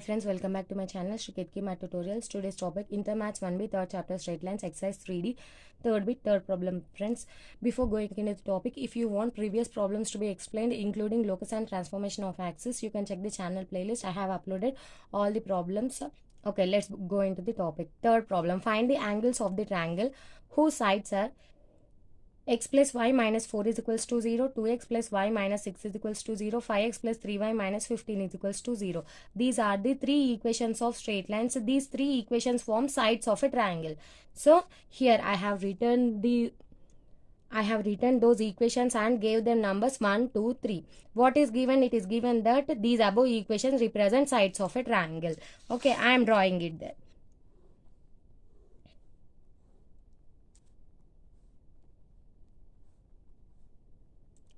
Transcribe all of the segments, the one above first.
friends, welcome back to my channel Shuketki Math Tutorials. Today's topic Intermaths 1B third chapter straight lines exercise 3D third bit third problem. Friends, before going into the topic, if you want previous problems to be explained including locus and transformation of axis, you can check the channel playlist. I have uploaded all the problems. Okay, let's go into the topic. Third problem, find the angles of the triangle whose sides are x plus y minus 4 is equals to 0, 2x plus y minus 6 is equals to 0, 5x plus 3y minus 15 is equals to 0. These are the three equations of straight lines. These three equations form sides of a triangle. So here I have written those equations and gave them numbers 1, 2, 3. What is given? It is given that these above equations represent sides of a triangle. Okay, I am drawing it there.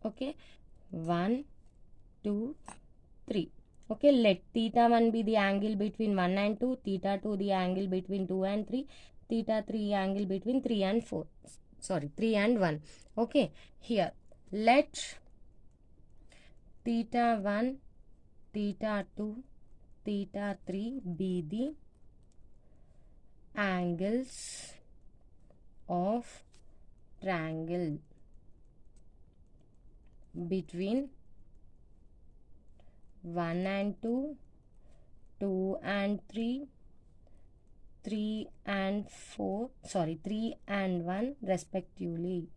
Okay, 1, 2, 3. Okay, let theta 1 be the angle between 1 and 2, theta 2 the angle between 2 and 3, theta 3 angle between 3 and 4. Sorry, 3 and 1. Okay, here let theta 1, theta 2, theta 3 be the angles of triangle between 1 and 2, 2 and 3, 3 and 4, 3 and 1 respectively.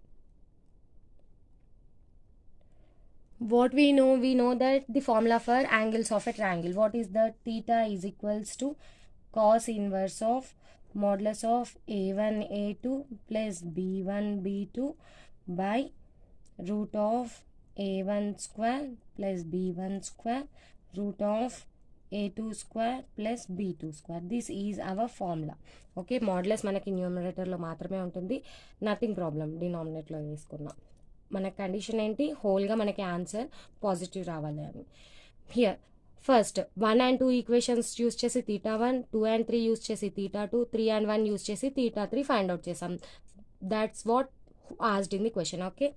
What we know that the formula for angles of a triangle. What is that? Theta is equals to cos inverse of modulus of a1 a2 plus b1 b2 by root of a1 square plus b1 square root of a2 square plus b2 square. This is our formula. Okay, modulus మనకి న్యూమరేటర్లో మాత్రమే ఉంటుంది, nothing problem డినామినేటర్లో వేసుకున్నాం. మన condition ఏంటి? హోల్గా మనకి answer positive రావాలి అని. Here first 1 and 2 equations use చేసి theta 1, 2 and 3 యూస్ చేసి theta 2, 3 and 1 యూస్ చేసి theta 3 ఫైండ్ అవుట్ చేసాం. That's what asked in the question. Okay,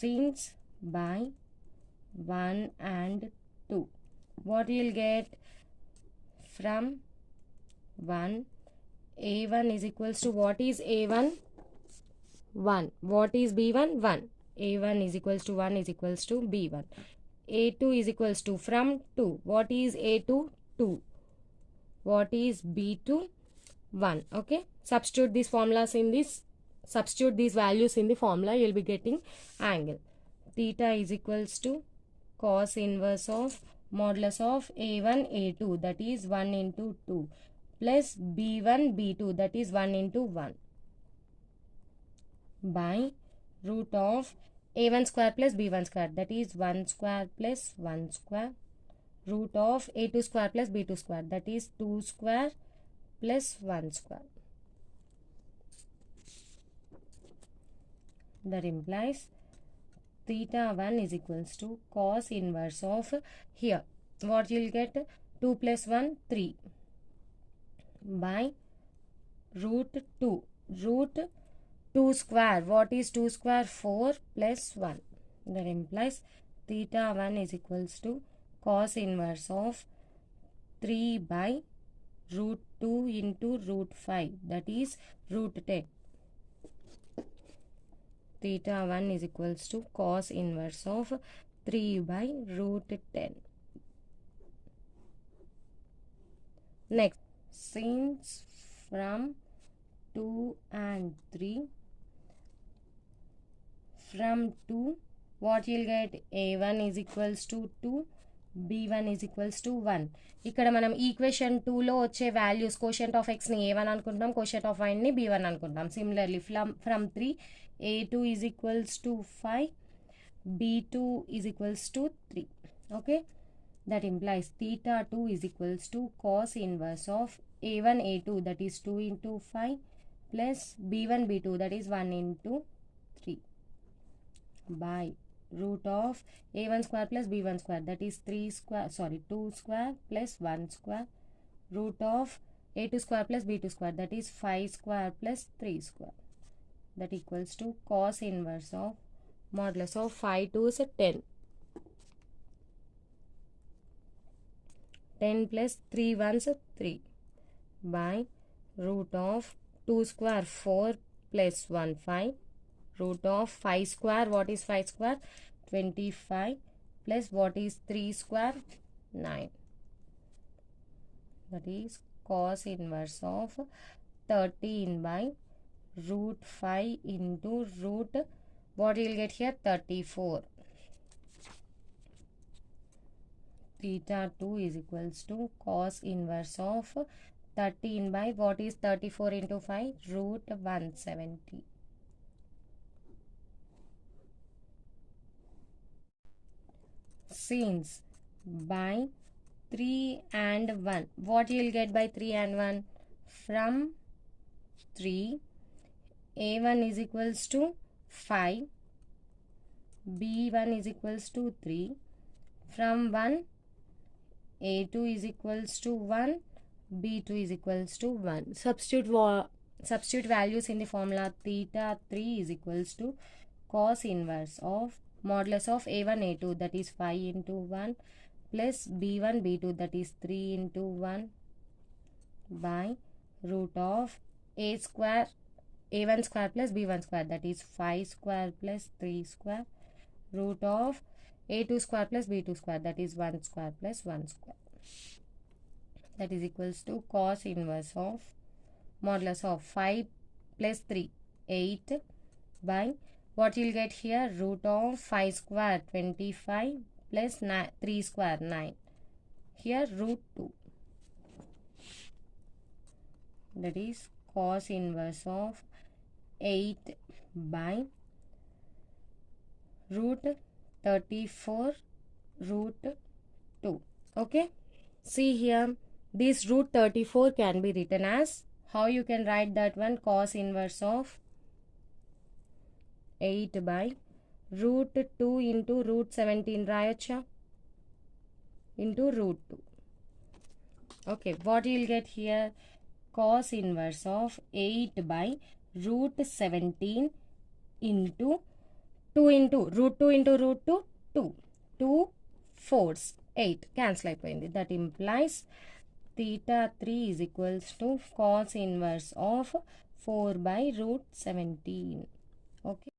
since by 1 and 2, what you will get from 1, a1 is equals to, what is a1? 1. What is b1? 1. a1 is equals to 1 is equals to b1. a2 is equals to, from 2. What is a2? 2. What is b2? 1. Okay, substitute these formulas in this. Substitute these values in the formula, you will be getting angle. Theta is equals to cos inverse of modulus of a1 a2, that is 1 into 2 plus b1 b2, that is 1 into 1 by root of a1 square plus b1 square, that is 1 square plus 1 square root of a2 square plus b2 square, that is 2 square plus 1 square. That implies theta 1 is equals to cos inverse of, here what you will get, 2 plus 1 3 by root 2 square. What is 2 square? 4 plus 1. That implies theta 1 is equals to cos inverse of 3 by root 2 into root 5, that is root 10. Theta 1 is equals to cos inverse of 3 by root 10. Next, since from 2 and 3, from 2, what you will get? a1 is equals to 2, b1 is equals to 1. ఇక్కడ మనం equation 2లో వచ్చే values quotient of ఎక్స్ని a1 అనుకుంటాం, quotient of వైని b1 అనుకుంటాం. Similarly from 3, a2 is equals to 5, b2 is equals to 3. Okay, that implies theta 2 is equals to cos inverse of a1 a2, that is 2 into 5 plus b1 b2, that is 1 into 3 by root of a1 square plus b1 square, that is 2 square plus 1 square root of a2 square plus b2 square, that is 5 square plus 3 square. That equals to cos inverse of modulus of 5 to 10. 10 plus 3 ones 3 by root of 2 square 4 plus 1 5 root of 5 square. What is 5 square? 25 plus what is 3 square? 9. That is cos inverse of 13 by root 5 into root, what you will get here? 34. Theta 2 is equals to cos inverse of 13 by what is 34 into 5? Root 170. Since by 3 and 1, what you will get by 3 and 1? From 3, A1 is equals to 5, B1 is equals to 3. From 1, A2 is equals to 1, B2 is equals to 1. Substitute values in the formula. Theta 3 is equals to cos inverse of modulus of A1 A2, that is 5 into 1, plus B1 B2, that is 3 into 1, by root of A square A1 square plus B1 square, that is 5 square plus 3 square, root of A2 square plus B2 square, that is 1 square plus 1 square. That is equals to cos inverse of modulus of 5 plus 3, 8, by what you will get here? Root of 5 square 25 plus 3 square 9. Here root 2. That is cos inverse of 8 by root 34 root 2. Okay. See here, this root 34 can be written as, how you can write that one? Cos inverse of 8 by root 2 into root 17 rayacha into root 2. Okay, what you will get here? Cos inverse of 8 by root 17 into 2 into root 2 into root 2, 2. 2 4s 8. Cancel అయిపోయింది. That implies theta 3 is equals to cos inverse of 4 by root 17. Okay.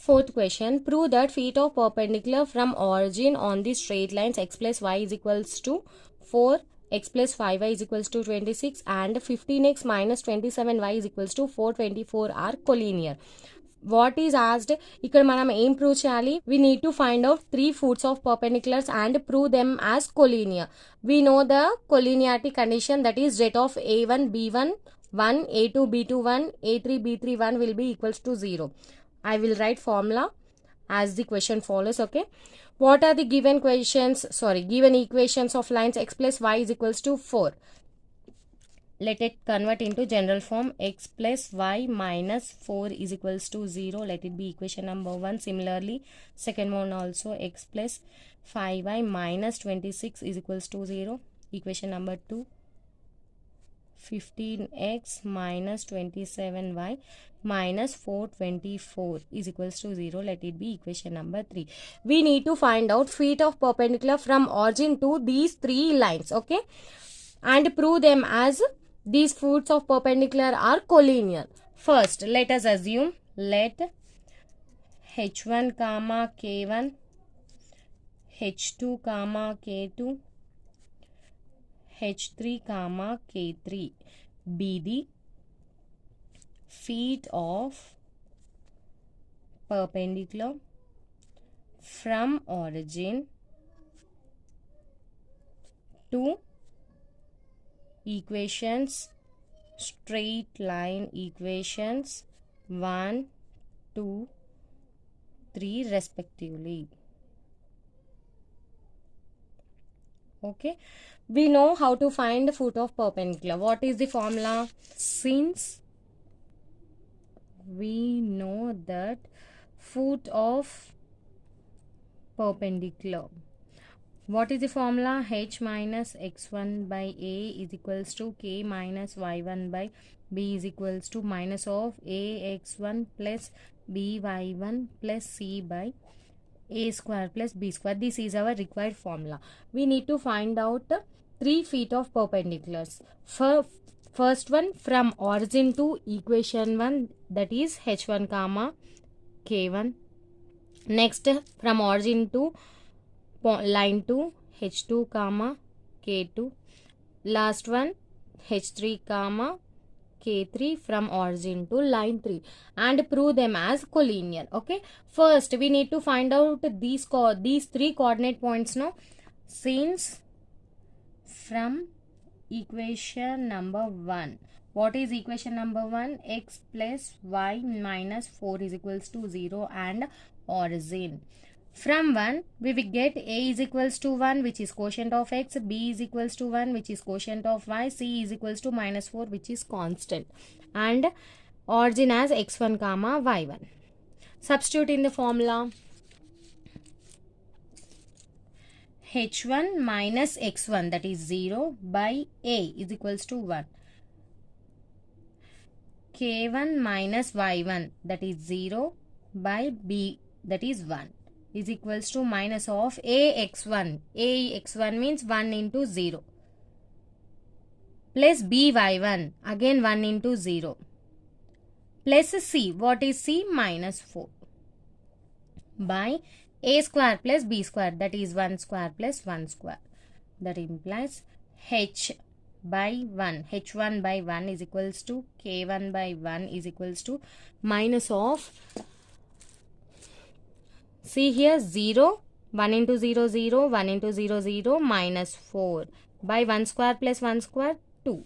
Fourth question. Prove that feet of perpendicular from origin on the straight lines x plus y is equals to 4, x plus 5y is equals to 26 and 15x minus 27y is equals to 424 are collinear. What is asked? ఇక్కడ మనం ఏం prove చేయాలి? We need to find out 3 foots of perpendiculars and prove them as collinear. We know the collinearity condition, that is jet of A1 B1 1, A2 B2 1, A3 B3 1 will be equals to 0. I will write formula as the question follows. Okay. What are the given equations of lines x plus y is equals to 4? Let it convert into general form. X plus y minus 4 is equals to 0. Let it be equation number 1. Similarly, second one also, x plus 5y minus 26 is equals to 0. Equation number 2. 15x minus 27y minus 424 is equals to 0. Let it be equation number 3. We need to find out feet of perpendicular from origin to these 3 lines. Okay. And prove them as these foots of perpendicular are collinear. First, let us assume, let h1 comma k1, h2 comma k2, h3 comma k3 be the feet of perpendicular from origin to equations, straight line equations 1, 2, 3 respectively. Okay. We know how to find the foot of perpendicular. What is the formula? Since we know that foot of perpendicular, what is the formula? H minus x1 by a is equals to k minus y1 by b is equals to minus of a x1 plus b y1 plus c by a square plus b square. This is our required formula. We need to find out 3 feet of perpendiculars. First one, from origin to equation 1, that is h1 comma k1. Next, from origin to line 2, h2 comma k2. Last one, h3 comma k3 from origin to line 3, and prove them as collinear. Okay, first we need to find out these 3 coordinate points now. Since from equation number 1, what is equation number 1? X plus y minus 4 is equals to 0 and origin. From 1, we will get a is equals to 1, which is quotient of x, b is equals to 1, which is quotient of y, c is equals to minus 4, which is constant, and origin as x1 comma y1. Substitute in the formula. h1 minus x1, that is 0, by a is equals to 1. k1 minus y1, that is 0, by b, that is 1, is equals to minus of ax1. ax1 means 1 into 0, plus by1, again 1 into 0, plus c. What is c? Minus 4, by a square plus b square, that is 1 square plus 1 square. That implies h by 1, h1 by 1 is equals to k1 by 1 is equals to minus of, see here, 0, 1 into 0, 0, 1 into 0, 0, minus 4, by 1 square plus 1 square, 2.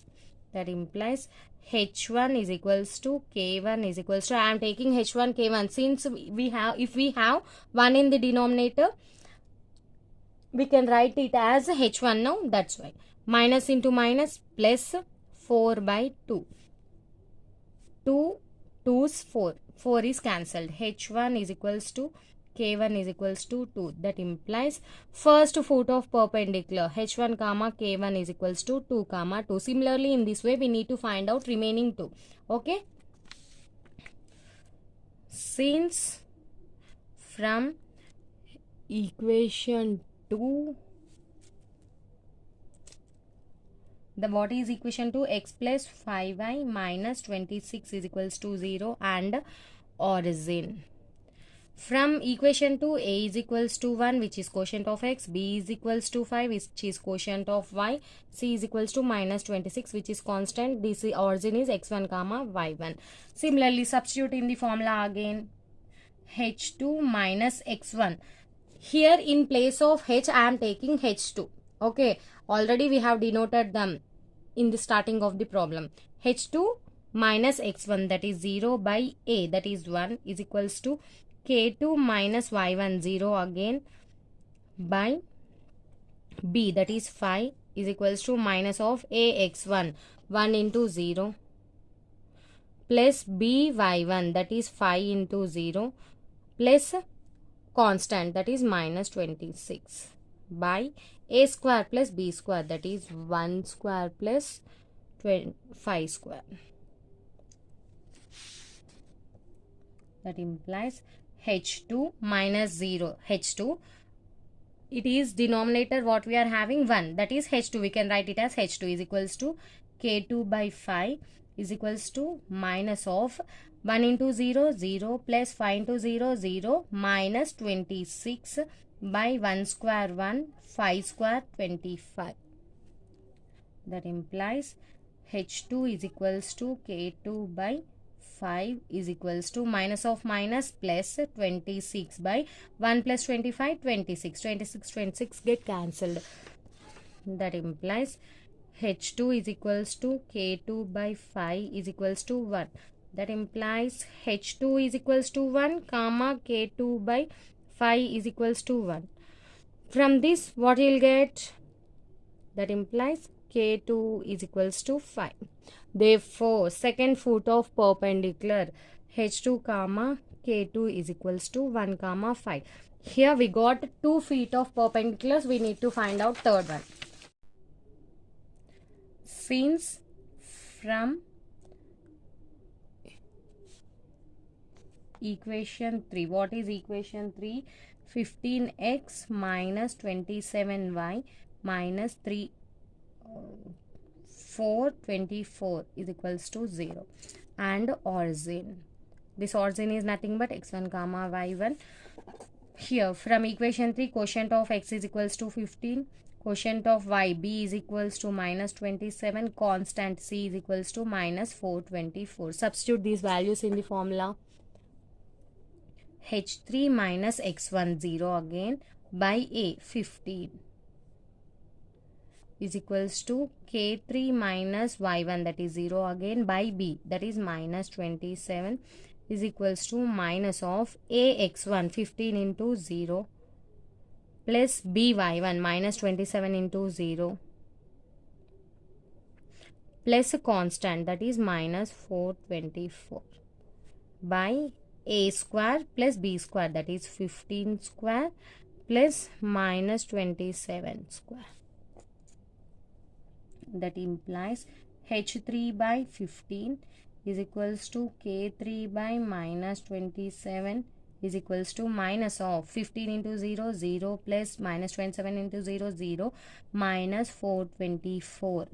That implies h1 is equals to k1 is equals to, I am taking h1 k1 since we have, if we have 1 in the denominator, we can write it as h1 now, that's why. Minus into minus, plus 4 by 2. 2 2's 4. 4 is cancelled. h1 is equals to k1 is equals to 2. That implies first foot of perpendicular h1 comma k1 is equals to 2 comma 2. Similarly, in this way we need to find out remaining 2. Okay. Since from equation 2, the what is equation 2? X plus 5y minus 26 is equals to 0 and origin. From equation 2, a is equals to 1, which is quotient of x, b is equals to 5, which is quotient of y, c is equals to minus 26, which is constant. This origin is x1 comma y1. Similarly, substitute in the formula again. h2 minus x1. Here in place of h, I am taking h2. Okay, already we have denoted them in the starting of the problem. h2 minus x1, that is 0, by a, that is 1, is equals to k2 minus y1, 0 again, by b, that is 5, is equals to minus of ax1, 1 into 0, plus by1, that is 5 into 0, plus constant, that is minus 26, by a square plus b square, that is 1 square plus 5 square. That implies h2 minus 0. h2, it is denominator what we are having 1, that is h2. We can write it as h2 is equals to k2 by 5 is equals to minus of 1 into 0, 0, plus 5 into 0, 0, minus 26 by 1 square 1, 5 square 25. That implies h2 is equals to k2 by 5 is equals to minus of minus plus 26 by 1 plus 25, 26. 26, 26 get cancelled. That implies h2 is equals to k2 by 5 is equals to 1. That implies h2 is equals to 1 comma k2 by 5 is equals to 1. From this, what you will get? That implies k2 is equals to 5. Therefore, second foot of perpendicular h2 comma k2 is equals to 1 comma 5. Here we got 2 feet of perpendiculars. We need to find out third one. Since from equation 3, what is equation 3? 15x minus 27y minus 3 424 is equals to 0. And origin, this origin is nothing but x1 comma y1. Here from equation 3, quotient of x is equals to 15, quotient of y b is equals to minus 27, constant c is equals to minus 424. Substitute these values in the formula. h3 minus x1 0 again by a 15 is equals to k3 minus y1 that is 0 again by b that is minus 27 is equals to minus of ax1 15 into 0 plus by1 minus 27 into 0 plus a constant that is minus 424 by a square plus b square that is 15 square plus minus 27 square. That implies h3 by 15 is equals to k3 by minus 27 is equals to minus of 15 into 0 0 plus minus 27 into 0 0 minus 424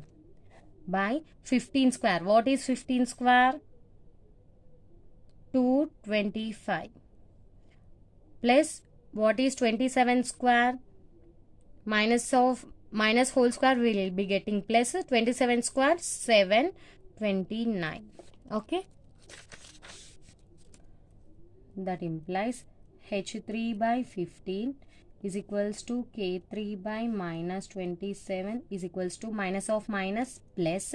by 15 square. What is 15 square? 225 plus what is 27 square? Minus of minus whole square we will be getting plus 27 square 729. Okay, that implies h3 by 15 is equals to k3 by minus 27 is equals to minus of minus plus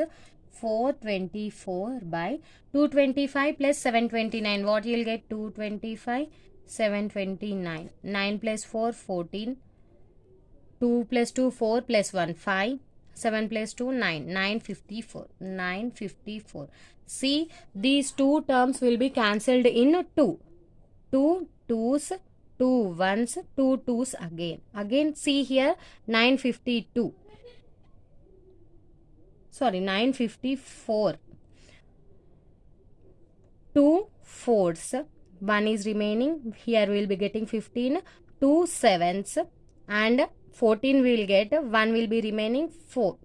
424 by 225 plus 729. What you will get? 225 729. 9 plus 4 14, 2 plus 2 4 plus 1 5, 7 plus 2 9, 954. 954. See, these two terms will be cancelled in 2. 2 2's, 2 1's, 2 2's again. Again see here 952. Sorry, 954. 2 4's, 1 is remaining. Here we will be getting 15. 2 7's and 14 we will get. 1 will be remaining 4.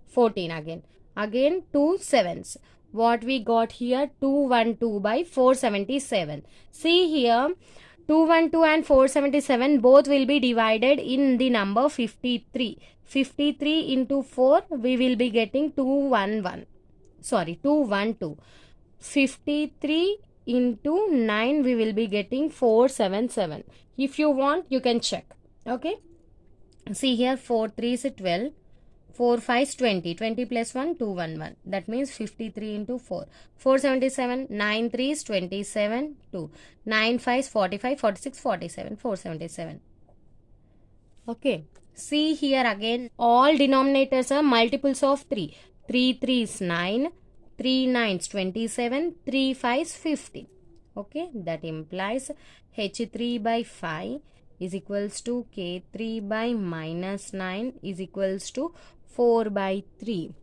14 again. Again 2 7's. What we got here? 212 by 477. See here 212 and 477 both will be divided in the number 53. 53 into 4 we will be getting 211. Sorry, 212. 53 into 9 we will be getting 477. If you want you can check. Okay. See here 4 3 is 12. 4 5 is 20. 20 plus 1 211. That means 53 into 4. 477. 9 3 is 27. 2. 9 5 is 45. 46 47. 477. Okay. See here again all denominators are multiples of 3. 3 3 is 9. 3 9 is 27. 3 5 is 15. Okay. That implies h3 by 5 is equals to k3 by minus 9 is equals to 4 by 3.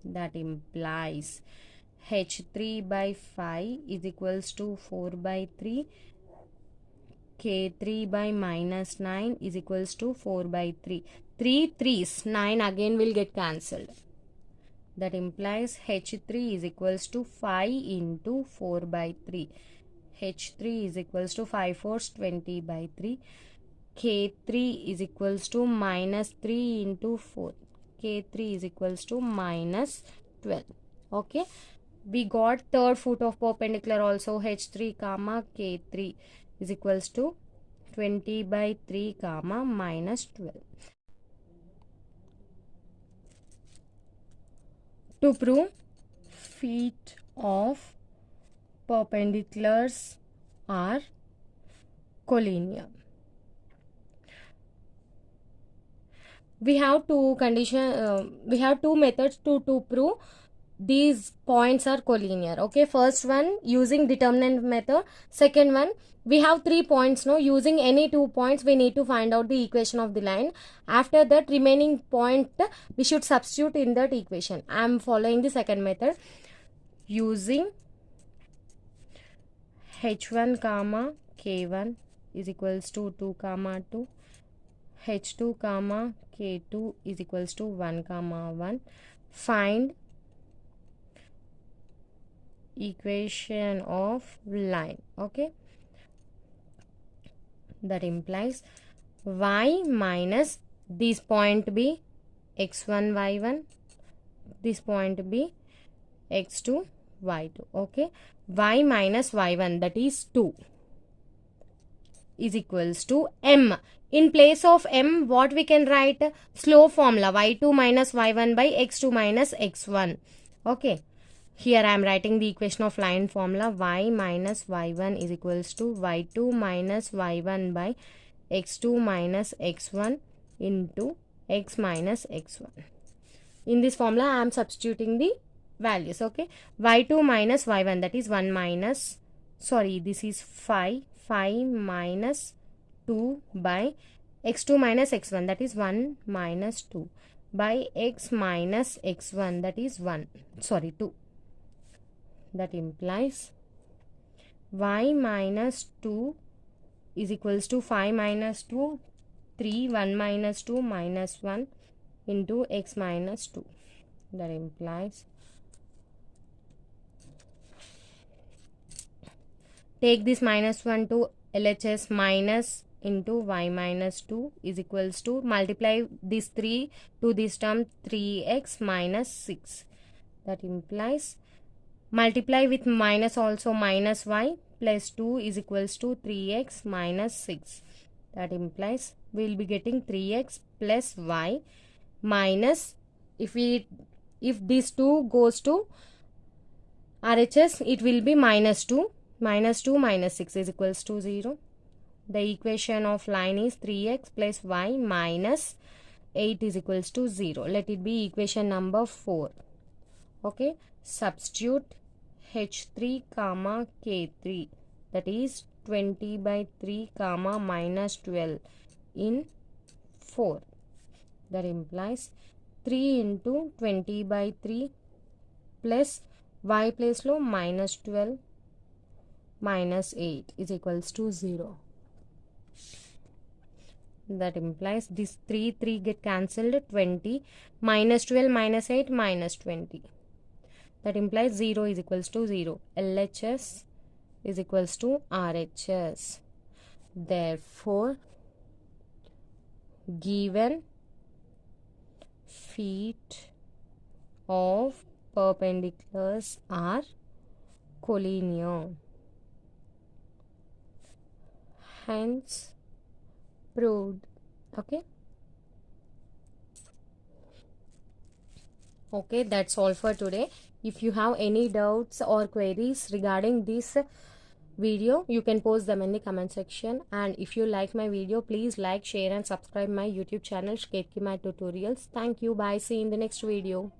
That implies h3 by 5 is equals to 4 by 3. k3 by minus 9 is equals to 4 by 3. 3 3's 9 again will get cancelled. That implies h3 is equals to 5 into 4 by 3. h3 is equals to 5 4's 20 by 3. k3 is equals to minus 3 into 4. k3 is equals to minus 12. Okay. We got third foot of perpendicular also. h3 comma k3 is equals to 20 by 3 comma minus 12. To prove feet of perpendiculars are collinear, we have two methods to prove these points are collinear. Okay, first one using determinant method. Second one, we have 3 points now. Using any 2 points we need to find out the equation of the line. After that remaining point we should substitute in that equation. I am following the second method using h1 comma k1 is equals to 2 comma 2, h2 comma k2 is equals to 1 comma 1. Find equation of line. Okay, that implies y minus this point be x1 y1, this point be x2 y2. Okay, y minus y1, that is 2, is equals to m. In place of m, what we can write? Slope formula, y2 minus y1 by x2 minus x1. Okay, here I am writing the equation of line formula. Y minus y1 is equals to y2 minus y1 by x2 minus x1 into x minus x1. In this formula I am substituting the values. Okay, y2 minus y1, that is 1 minus, sorry, this is 5 minus 2 by x2 minus x1, that is 1 minus 2 by x minus x1, that is 2. That implies y minus 2 is equals to 5 minus 2, 3, 1 minus 2 minus 1 into x minus 2. That implies, take this minus 1 to LHS, minus into y minus 2 is equals to, multiply this 3 to this term, 3x minus 6. That implies, multiply with minus also, minus y plus 2 is equals to 3x minus 6. That implies we will be getting 3x plus y minus, if this 2 goes to RHS, it will be minus 2. Minus 2 minus 6 is equals to 0. The equation of line is 3x plus y minus 8 is equals to 0. Let it be equation number 4. Okay, substitute h3 comma k3, that is 20 by 3 comma minus 12 in 4. That implies 3 into 20 by 3 plus y place lo minus 12 minus 8 is equals to 0. That implies this 3 get cancelled, 20 minus 12 minus 8 minus 20. That implies 0 is equals to 0. LHS is equals to RHS. Therefore, given feet of perpendiculars are collinear. Hence proved. Okay, that's all for today. If you have any doubts or queries regarding this video, you can post them in the comment section. And if you like my video, please like, share and subscribe my YouTube channel Shketki My Tutorials. Thank you. Bye. See you in the next video.